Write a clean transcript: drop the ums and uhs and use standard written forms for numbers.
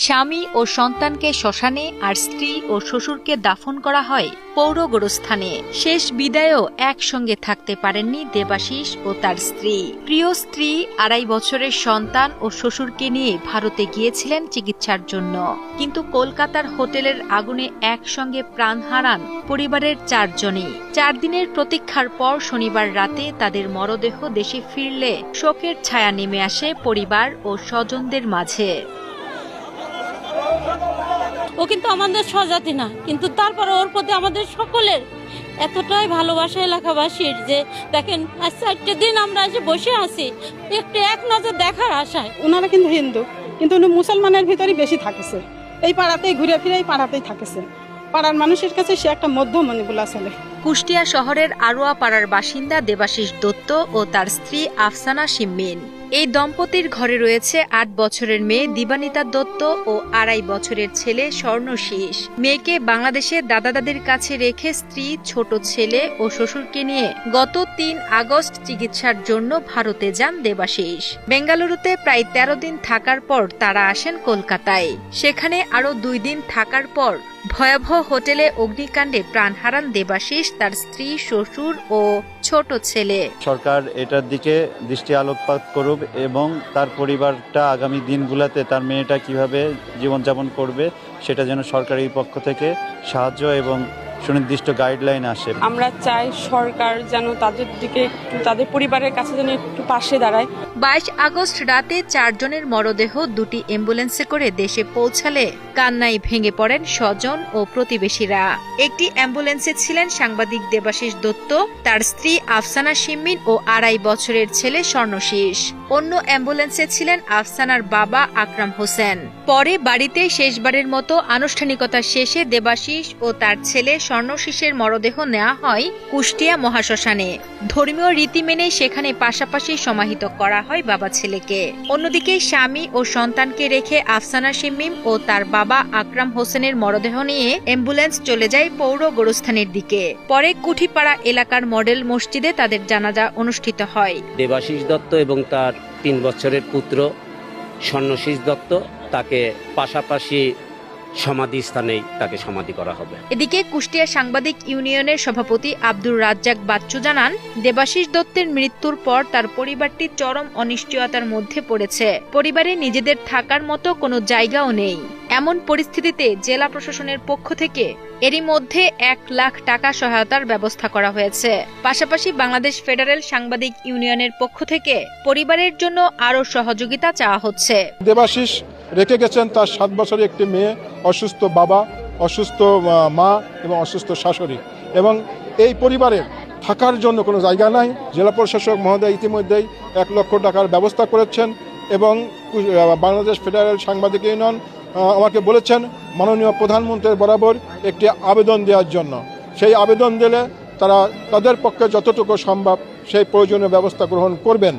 স্বামী ও সন্তানকে শ্মশানে আর স্ত্রী ও শ্বশুরকে দাফন করা হয় পৌর গোরস্থানে। শেষ বিদায়েও একসঙ্গে থাকতে পারেননি দেবাশিস ও তার স্ত্রী। প্রিয় স্ত্রী 2.5 বছরের সন্তান ও শ্বশুরকে নিয়ে ভারতে গিয়েছিলেন চিকিৎসার জন্য, কিন্তু কলকাতার হোটেলের আগুনে একসঙ্গে প্রাণ হারান পরিবারের 4 জনই। 4 দিনের প্রতীক্ষার পর শনিবার রাতে তাদের মরদেহ দেশে ফিরলে শোকের ছায়া নেমে আসে পরিবার ও স্বজনদের মাঝে। ও কিন্তু আমাদের স্বজাতি না, কিন্তু তারপরে ওর প্রতি আমাদের সকলের এতটাই ভালোবাসা এলাকাবাসীর যে দেখেন আজ 4 দিন আমরা এসে বসে আছি একটু এক নজর দেখার আশায়। ওনারা কিন্তু হিন্দু, কিন্তু উনি মুসলমানের ভিতরেই বেশি থাকেছে, এই পাড়াতেই ঘুরে ফিরে এই পাড়াতেই থাকেছে। পাড়ার মানুষের কাছে সে একটা মধ্যমণি বলা চলে। কুষ্টিয়া শহরের আরোয়া পাড়ার বাসিন্দা দেবাশিস দত্ত ও তার স্ত্রী আফসানা শিম্মিন। এই দম্পতির ঘরে রয়েছে 8 বছরের মেয়ে দিবানিতা দত্ত ও 2.5 বছরের ছেলে স্বর্ণশীষ। মেয়েকে বাংলাদেশে দাদা দাদির কাছে রেখে স্ত্রী, ছোট ছেলে ও শ্বশুরকে নিয়ে গত 3 আগস্ট চিকিৎসার জন্য ভারতে যান দেবাশিস। বেঙ্গালুরুতে প্রায় 13 দিন থাকার পর তারা আসেন কলকাতায়। সেখানে আরও 2 দিন থাকার পর ভয়াবহ হোটেলে অগ্নিকাণ্ডে প্রাণ হারান দেবাশিস, তার স্ত্রী, শ্বশুর ও ছোট ছেলে। সরকার এটার দিকে দৃষ্টি আলোকপাত করুক এবং তার পরিবারটা আগামী দিনগুলোতে তার মেয়েটা কিভাবে জীবনযাপন করবে সেটা যেন সরকারের পক্ষ থেকে সাহায্য এবং সুনির্দিষ্ট গাইডলাইন আসে। আমরা চাই সরকার যেন তাদের দিকে একটু, তাদের পরিবারের কাছে যেন একটু পাশে দাঁড়ায়। 22 আগস্ট রাতে 4 জনের মরদেহ 2টি অ্যাম্বুলেন্সে করে দেশে পৌঁছালে কান্নায় ভেঙে পড়েন স্বজন ও প্রতিবেশীরা। একটি অ্যাম্বুলেন্সে ছিলেন সাংবাদিক দেবাশিস দত্ত, তার স্ত্রী আফসানা শিম্মিন ও 2.5 বছরের ছেলে স্বর্ণশীষ। অন্য অ্যাম্বুলেন্সে ছিলেন আফসানার বাবা আকরাম হোসেন। পরে বাড়িতে শেষবারের মতো আনুষ্ঠানিকতা শেষে দেবাশিস ও তার ছেলে স্বর্ণশীষের মরদেহ নেওয়া হয় কুষ্টিয়া মহাশ্মশানে। ধর্মীয় রীতি মেনে সেখানে পাশাপাশি সমাহিত করা হয় বাবা ছেলেকে। অন্যদিকে স্বামী ও সন্তানকে রেখে আফসানা শিম্মিম ও তার বাবা আকরাম হোসেনের মরদেহ নিয়ে অ্যাম্বুলেন্স চলে যায় পৌর গোরস্থানের দিকে। পরে কুঠিপাড়া এলাকার মডেল মসজিদে তাদের জানাজা অনুষ্ঠিত হয়। দেবাশিস দত্ত এবং তার 3 বছরের পুত্র স্বর্ণশীষ দত্ত তাকে পাশাপাশি সমাধিস্থানেই তাকে সমাধি করা হবে। এদিকে কুষ্টিয়া সাংবাদিক ইউনিয়নের সভাপতি আব্দুর রাজ্জাক বাচ্চু জানান, দেবাশিস দত্তের মৃত্যুর পর তার পরিবারটি চরম অনিশ্চয়তার মধ্যে পড়েছে। পরিবারে নিজেদের থাকার মতো কোনো জায়গাও নেই। এমন পরিস্থিতিতে জেলা প্রশাসনের পক্ষ থেকে এরই মধ্যে 1 লাখ টাকা সহায়তার ব্যবস্থা করা হয়েছে। পাশাপাশি বাংলাদেশ ফেডারেল সাংবাদিক ইউনিয়নের পক্ষ থেকে পরিবারের জন্য আরও সহযোগিতা চাওয়া হচ্ছে। দেবাশিস রেখে গেছেন তার 7 বছরের একটি মেয়ে, অসুস্থ বাবা, অসুস্থ মা এবং অসুস্থ শাশুড়ি, এবং এই পরিবারের থাকার জন্য কোনো জায়গা নাই। জেলা প্রশাসক মহোদয় ইতিমধ্যেই 1 লক্ষ টাকার ব্যবস্থা করেছেন এবং বাংলাদেশ ফেডারেল সাংবাদিক ইউনিয়ন আমাকে বলেছেন মাননীয় প্রধানমন্ত্রীর বরাবর একটি আবেদন দেওয়ার জন্য। সেই আবেদন দিলে তারা তাদের পক্ষে যতটুকু সম্ভব সেই প্রয়োজনীয় ব্যবস্থা গ্রহণ করবেন।